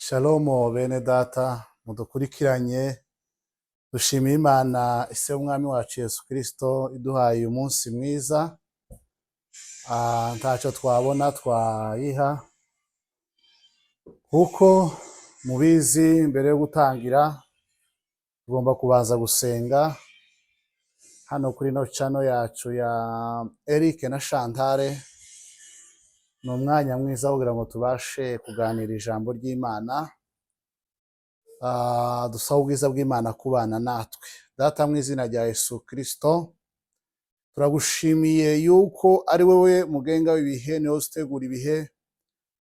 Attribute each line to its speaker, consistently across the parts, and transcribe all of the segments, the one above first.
Speaker 1: Shalom bene data mudukurikiranye, dushimiye Imana ise umwami wacu Yesu Kristo iduhaye umunsi mwiza. Ntacyo twabona twayiha kuko mubizi mbere yo gutangira tugomba kubanza gusenga. Hano kuri no channel yacu ya ERIC&CHANTAL ni umwanya mwiza kugira ngo tubashe kuganira ijambo ry'Imana. Dusaba ubwiza bw'Imana kubana natwe. Data mu izina rya Yesu Kristo, turagushimiye yuko ari wowe mugenga w'ibihe, niwe utegura ibihe.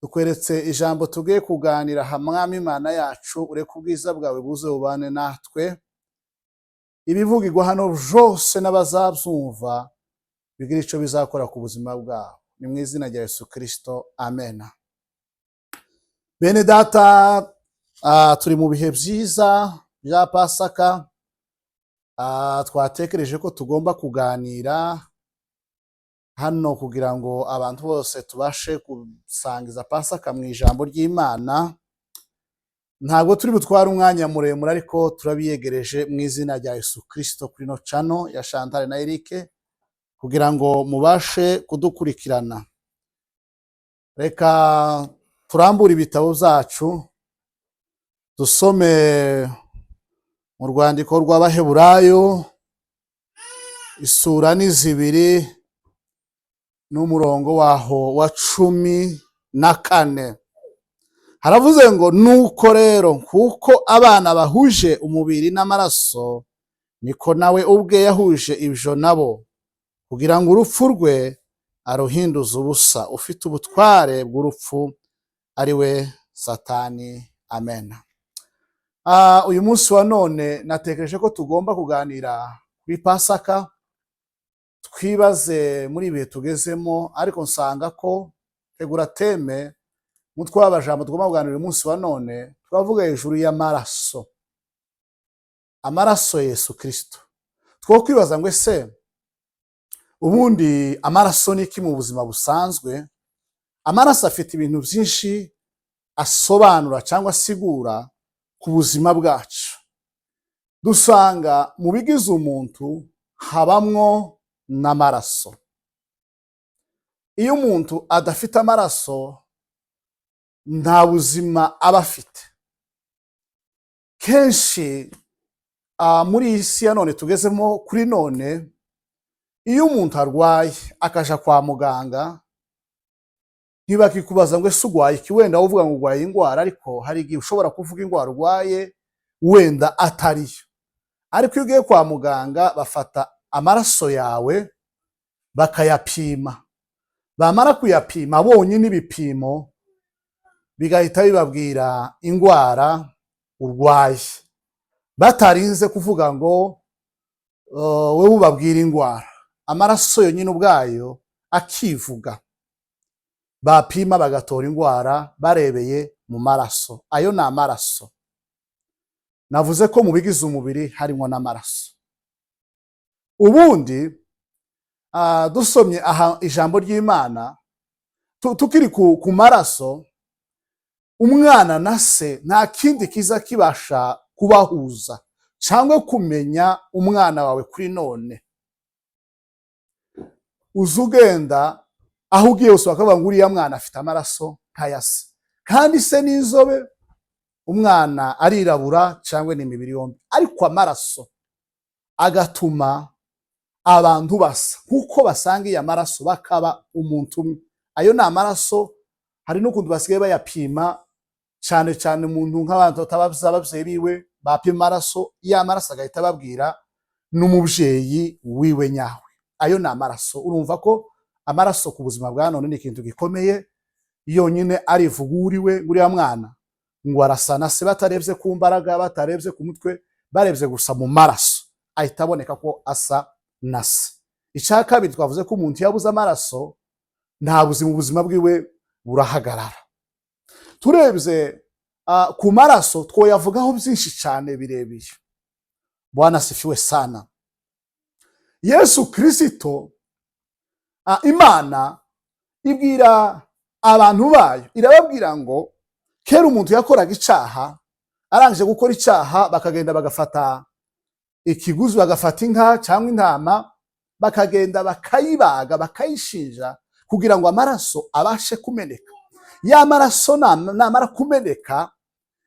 Speaker 1: Dukweretse ijambo tugiye kuganira hamwami Imana yacu, ureke ubwiza bwawe buze bubane natwe. Ibivugirwa hano byose n'abazabyumva bigira ico bizakora ku buzima bwabo. Ni mu izina rya Yesu Kristo, amen. Bene data, turi mu bihe byiza bya Pasika. Twatekereje ko tugomba kuganira hano kugira ngo abantu bose tubashe gusangiza Pasika mu ijambo ry'Imana. Ntabwo turi butware umwanya muremure, ariko turabiyegereje mu izina rya Yesu Kristo kuri no channel ya Chantal na Eric, kugira ngo mubashe kudukurikirana. Reka turambure ibitabo byacu dusome mu rwandiko rw'Abaheburayo isura ni 2 n'umurongo waho wa 14. Haravuze ngo nuko rero kuko abana bahuje umubiri n'amaraso, niko nawe ubwe yahuje ibyo nabo, kugira ngo urupfu rwe aruhinduze ubusa, ufite ubutware bw'urupfu ari we Satani. Amen. Uyu munsi wa none natekereje ko tugomba kuganira kuri Pasika. Twibaze muri ibihe tugezemo, ariko nsanga ko tegura teme mutwe w'abajambo tugomba kuganira uyu munsi wa none. Turavuga hejuru y'amaraso, amaraso Yesu Kristo. Two kwibaza ngo ese ubundi amaraso ni iki mu buzima busanzwe? Amaraso afite ibintu byinshi asobanura cyangwa asigura ku buzima bwacu. Dusanga mu bigize umuntu habamwo n'amaraso. Iyo umuntu adafite amaraso nta buzima aba afite. Kenshi muri iyi si ya none tugezemo kuri none, iyo umuntu arwaye akaja kwa muganga, ntibakikubaza ngo ese urwaye iki. Wenda uvuga ngo urwaye indwara, ariko hari igihe ushobora kuvuga indwara urwaye wenda atariyo. Ariko iyo ugiye kwa muganga bafata amaraso yawe bakayapima. Bamara kuyapima bonyine ibipimo bigahita bibabwira indwara urwaye, batarinze kuvuga ngo wowe ubabwira indwara. Amaraso yonyine ubwayo akivuga. Bapima bagatora indwara barebeye mu maraso. Ayo ni amaraso. Navuze ko mu bigize umubiri harimo n'amaraso. Ubundi dusomye aha ijambo ry'Imana, tukiri ku maraso, umwana na se nta kindi kiza kibasha kubahuza cyangwa kumenya umwana wawe kuri none. Uzugenda aho ugiye hose bakavuga ngo uriya mwana afite amaraso nk'aya se, kandi se n'inzobe, umwana arirabura cyangwa ni imibiri yombi, ariko amaraso agatuma abantu basa kuko basangiye amaraso bakaba umuntu umwe. Ayo ni amaraso. Hari n'ukuntu basigaye bayapima, cyane cyane umuntu nk'abantu batabaza ababyeyi biwe bapima amaraso, ya maraso agahita babwira n'umubyeyi wiwe nyawe. Ayo ni amaraso. Urumva ko amaraso ku buzima bwa none ni ikintu gikomeye. Yonyine arivuguriwe uriya mwana ngo arasa na se, batarebye ku mbaraga, batarebye ku mutwe, barebye gusa mu maraso, ahita aboneka ko asa na se. Icya kabiri, twavuze ko umuntu yabuze amaraso nta buzima bwiwe burahagarara. Turebye ku maraso twoyavugaho byinshi cyane birebire. Bwana sifiwe sana. Yesu Kristo, Imana ibwira abantu bayo, irababwira ngo Kera umuntu yakoraga icaha, arangije gukora icaha bakagenda bagafata ikiguzi, bagafata inka cyangwa intama, bakagenda bakayibaga bakayishinja kugira ngo amaraso abashe kumeneka. Ya maraso namara kumeneka,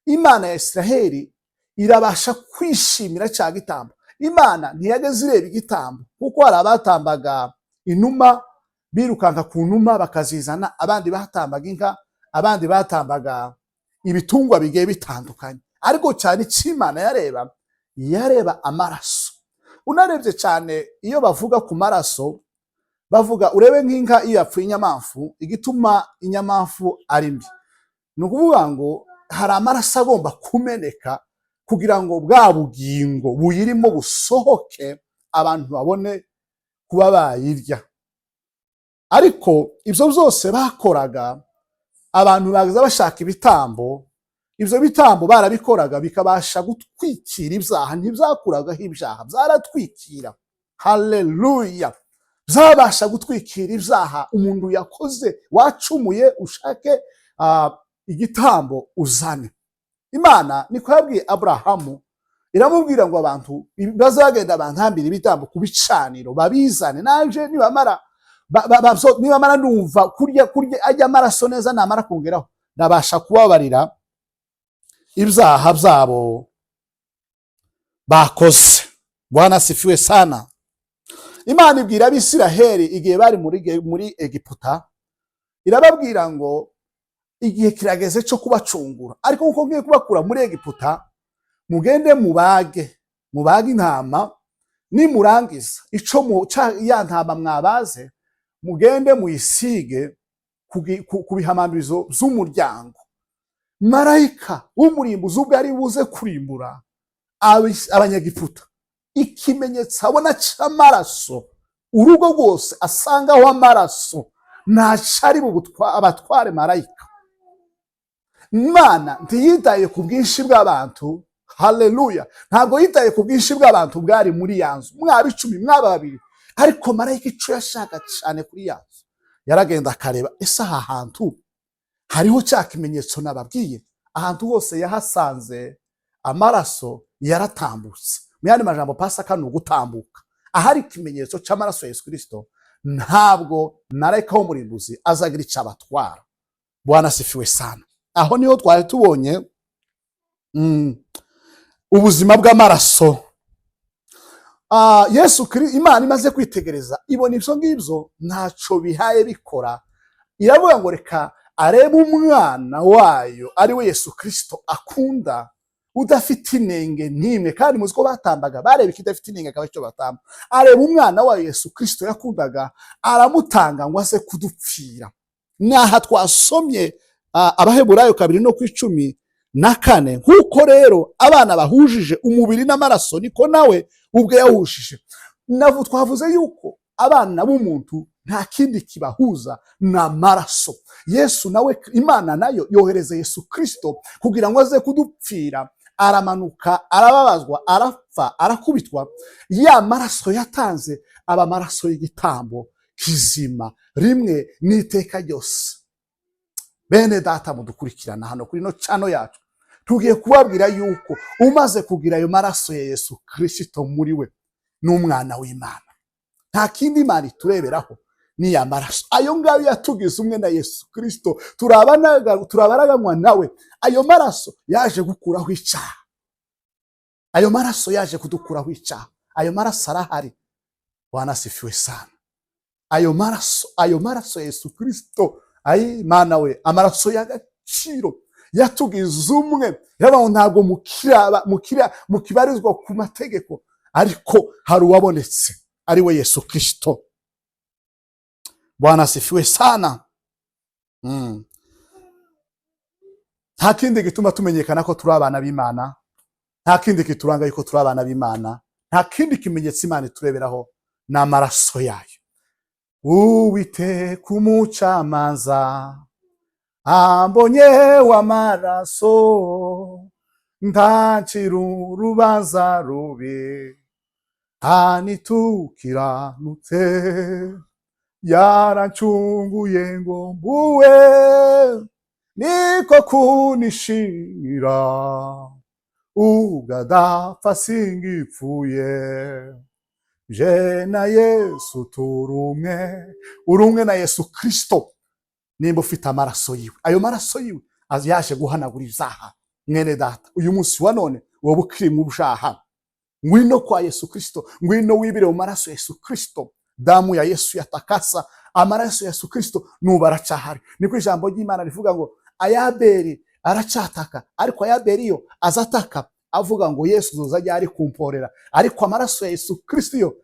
Speaker 1: Imana ya Israheli irabasha kwishimira cya gitambo. Imana ntiyageze ireba igitambo, kuko hari abatambaga inuma, birukanka ku numa bakazizana, abandi batambaga inka, abandi batambaga ibitungwa bigiye bitandukanye. Ariko cyane ic'Imana yareba amaraso. Unarebye cyane iyo bavuga ku maraso, bavuga urebe nk'inka iyo yapfuye inyamamfu, igituma inyamamfu ari mbi ni ukuvuga ngo hari amaraso agomba kumeneka kugira ngo bwa bugingo buyirimo busohoke, abantu babone kuba bayirya. Ariko ibyo byose bakoraga, abantu baza bashaka ibitambo, ibyo bitambo barabikoraga bikabasha gutwikira ibyaha, ntibyakuragaho ibyaha, byaratwikira. Haleluya! Byabasha gutwikira ibyaha umuntu yakoze, wacumuye, ushake igitambo uzane. Imana niko yabwiye Aburahamu, iramubwira ngo abantu bazagenda bantambira ibitambo ku bicaniro babizane, nanje nibamara numva kurya ajya amaraso neza, namara kongeraho ndabasha kubabarira ibyaha byabo bakoze. Bwana asifiwe sana. Imana ibwira Abisiraheli igihe bari muri Egiputa, irababwira ngo igihe kirageze cyo kubacungura, ariko nkuko ngiye kubakura muri Egiputa, mugende mubage intama, nimurangiza ya ntama mwabaze, mugende muyisige ku bihamamirizo by'umuryango. Marayika w'umurimbuzi ubwo ari buze kurimbura abanyagiputa, ikimenyetso abona cy'amaraso, urugo rwose asangaho amaraso, ntacari abatware marayika. Imana ntiyitaye ku bwinshi bw'abantu. Haleluya! Ntabwo yitaye ku bwinshi bw'abantu bwari muri ya nzu, mwaba 10 mwaba 2, ariko marayika ico yashaka cyane kuri ya nzu, yaragenda akareba, ese aha hantu hariho cya kimenyetso nababwiye. Ahantu hose yahasanze amaraso yaratambutse. Mu yandi majambo, Pasika ni ugutambuka. Ahari ikimenyetso cy'amaraso ya Yesu Kristo, ntabwo marayika w'umurimbuzi azagira icyo abatwara. Bwana asifiwe sana. Aho niho twari tubonye ubuzima bw'amaraso. Yesu Kristo, Imana imaze kwitegereza, ibona ibyo ngibyo ntaco bihaye bikora, iravuga ngo reka arebe umwana wayo ari we Yesu Kristo akunda, udafite inenge n'imwe. Kandi muzi ko batambaga, bareba ikidafite inenge akaba cyo batamba. Areba umwana wayo Yesu Kristo yakundaga, aramutanga ngo aze kudupfira. Naha twasomye Abaheburayo 2:14, nkuko rero abana bahujije umubiri n'amaraso, niko nawe ubwe yawushije. Twavuze yuko abana b'umuntu nta kindi kibahuza na maraso. Yesu nawe, Imana nayo yohereza Yesu Kristo kugira ngo aze kudupfira. Aramanuka, arababazwa, arapfa, arakubitwa. Ya maraso yatanze aba amaraso y'igitambo kizima, rimwe n'iteka ryose. Bene data mudukurikirana hano kuri no channel yacu, tugiye kubabwira yuko umaze kugira ayo maraso ya Yesu Kristo muri we, n'umwana w'Imana. Nta kindi Imana tureberaho ni ya maraso. Ayo ngayo yatugize umwe na Yesu Kristo, turabaraganywa nawe. Ayo maraso yaje gukuraho icyaha, ayo maraso yaje kudukuraho icyaha. Ayo maraso arahari. Bwana asifiwe sana. Ayo maraso ya Yesu Kristo, ayi Mana we, amaraso y'agaciro yatugize umwe. Rero ntabwo mukibarizwa ku mategeko, ariko hari uwabonetse, ari we Yesu Kristo. Bwana asifiwe sana. Nta kindi gituma tumenyekana ko turi abana b'Imana, nta kindi kituranga yuko turi abana b'Imana, nta kindi kimenyetso Imana tureberaho n'amaraso yayo. Uwiteka umucamanza ambonye w'amaraso, ntacira urubanza rubi, anitukiranutse, yarancunguye ngo mbuwe niko kunishira ugadapfa singipfuye je na Yesu urumwe na Yesu Kristo. Nimba ufite amaraso yiwe, ayo maraso yiwe yaje guhanagura ibyaha. Mwene data, uyu munsi wa none wowe ukiri mu byaha, ngwino kwa Yesu Kristo, ngwino wibire mu maraso ya Yesu Kristo. Damu ya Yesu yatakasa, amaraso ya Yesu Kristo nubu aracahari. Niko ijambo ry'Imana rivuga ngo Ayabeli aracataka, ariko Ayabeli yo azataka avuga ngo Yesu uzajya ari kumporera, ariko amaraso ya Yesu Kristo yo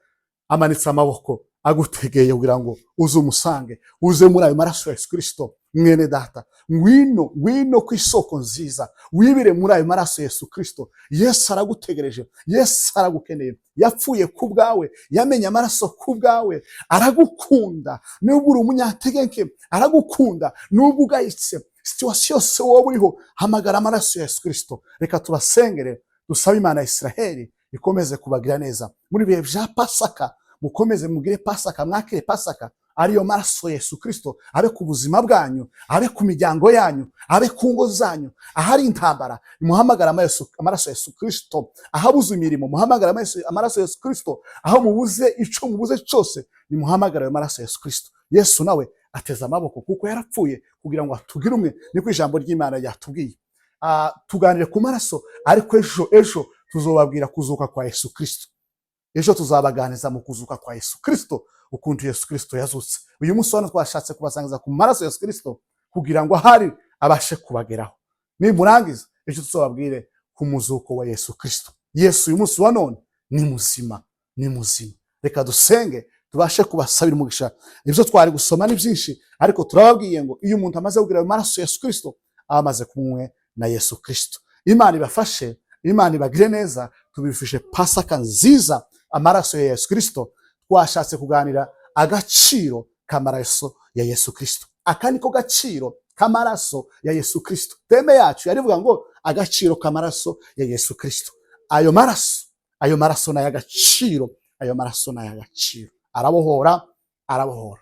Speaker 1: amanitse amaboko agutegeye kugira ngo uze umusange, uze muri ayo maraso ya Yesu Kristo. Mwene data, ngwino ku isoko nziza, wibire muri ayo maraso ya Yesu Kristo. Yesu aragutegereje, Yesu aragukeneye, yapfuye ku bwawe, yamenye amaraso ku bwawe, aragukunda. Nubwo uri umunyategeke aragukunda, nubwo ugayitse situwasiyo yose wowe uriho, hamagara amaraso ya Yesu Kristo. Reka tubasengere, dusabe Imana ya Isiraheli ikomeze kubagira neza muri bihe bya Pasika. Mukomeze mugire Pasika, mwakire Pasika, ariyo maraso ya Yesu Kristo abe ku buzima bwanyu, abe ku miryango yanyu, abe ku ngo zanyu. Ahari intambara muhamagara amaraso ya Yesu Kristo, ahabuze imirimo muhamagara amaraso ya Yesu Kristo, aho mubuze ico mubuze cyose nimuhamagara ayo maraso ya Yesu Kristo. Yesu nawe ateza amaboko kuko yarapfuye kugira ngo atugire umwe. Niko ijambo ry'Imana ryatubwiye. Tuganire ku maraso, ariko ejo tuzobabwira kuzuka kwa Yesu Kristo. Ejo tuzabaganiza mu kuzuka kwa Yesu Kristo, ukuntu Yesu Kristo yazutse. Uyu munsi hano twashatse kubasangiza ku maraso ya Yesu Kristo kugira ngo ahari abashe kubageraho. Nimurangiza ejo tuzababwire ku muzuko wa Yesu Kristo. Yesu uyu munsi wa none ni muzima, ni muzima. Reka dusenge tubashe kubasabira umugisha. Ibyo twari gusoma ni byinshi, ariko turababwiye ngo iyo umuntu amaze kugira amaraso ya Yesu Kristo amaze kumwe na Yesu Kristo. Imana ibafashe, Imana ibagire neza, tubifishe Pasika nziza. Amaraso ya Yesu Kristo, twashatse kuganira agaciro kamaraso ya Yesu Kristo. Aka niko gaciro kamaraso ya Yesu Kristo. Teme yacu yarivuga ngo agaciro kamaraso ya Yesu Kristo. Ayo maraso na y'agaciro, ayo maraso na y'agaciro. Arabohora.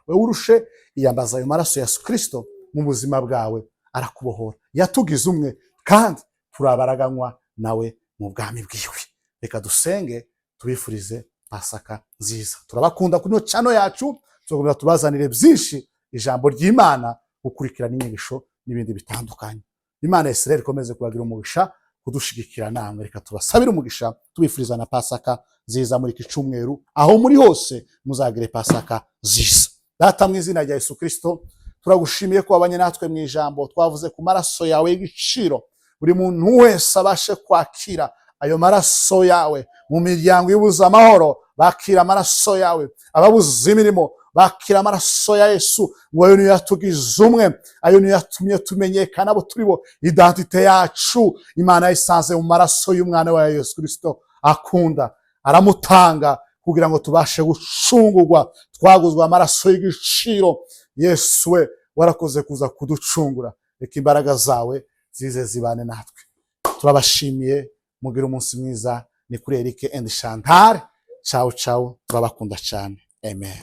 Speaker 1: Wewe urushe iyambaza ayo maraso ya Yesu Kristo mu buzima bwawe, arakubohora. Yatugize umwe kandi turabaraganywa nawe mu bwami bwiwe. Reka dusenge tubifurize Pasika nziza. Turabakunda kuno chano yacu, tugomba tubazanire byinshi ijambo ry'Imana, gukurikirana inyigisho n'ibindi bitandukanye. Imana ya Isiraheli ikomeze kubagira umugisha, kudushigikira namwe. Reka tubasabire umugisha, tubifuriza na Pasika nziza muri iki cyumweru, aho muri hose muzagire Pasika nziza. Data mu izina rya Yesu Kristo, turagushimiye ko wabanye natwe mu ijambo twavuze ku maraso yawe y'igiciro. Buri muntu wese abashe kwakira ayo maraso yawe. Mu miryango y'ubuza amahoro bakira amaraso yawe, ababuze imirimo bakira amaraso ya Yesu. Ngo ayo niyo yatugize umwe, ayo niyo yatumye tumenyekana abo turibo, identite yacu Imana yayisanze mu maraso y'umwana wa Yesu Kristo akunda, aramutanga kugira ngo tubashe gucungurwa. Twaguzwe amaraso y'igiciro. Yesu we warakoze kuza kuducungura. Reka imbaraga zawe zize zibane natwe. Turabashimiye, mugire umunsi mwiza. Ni kuri ERIC&CHANTAL. Ciao ciao, turabakunda cyane. Amen.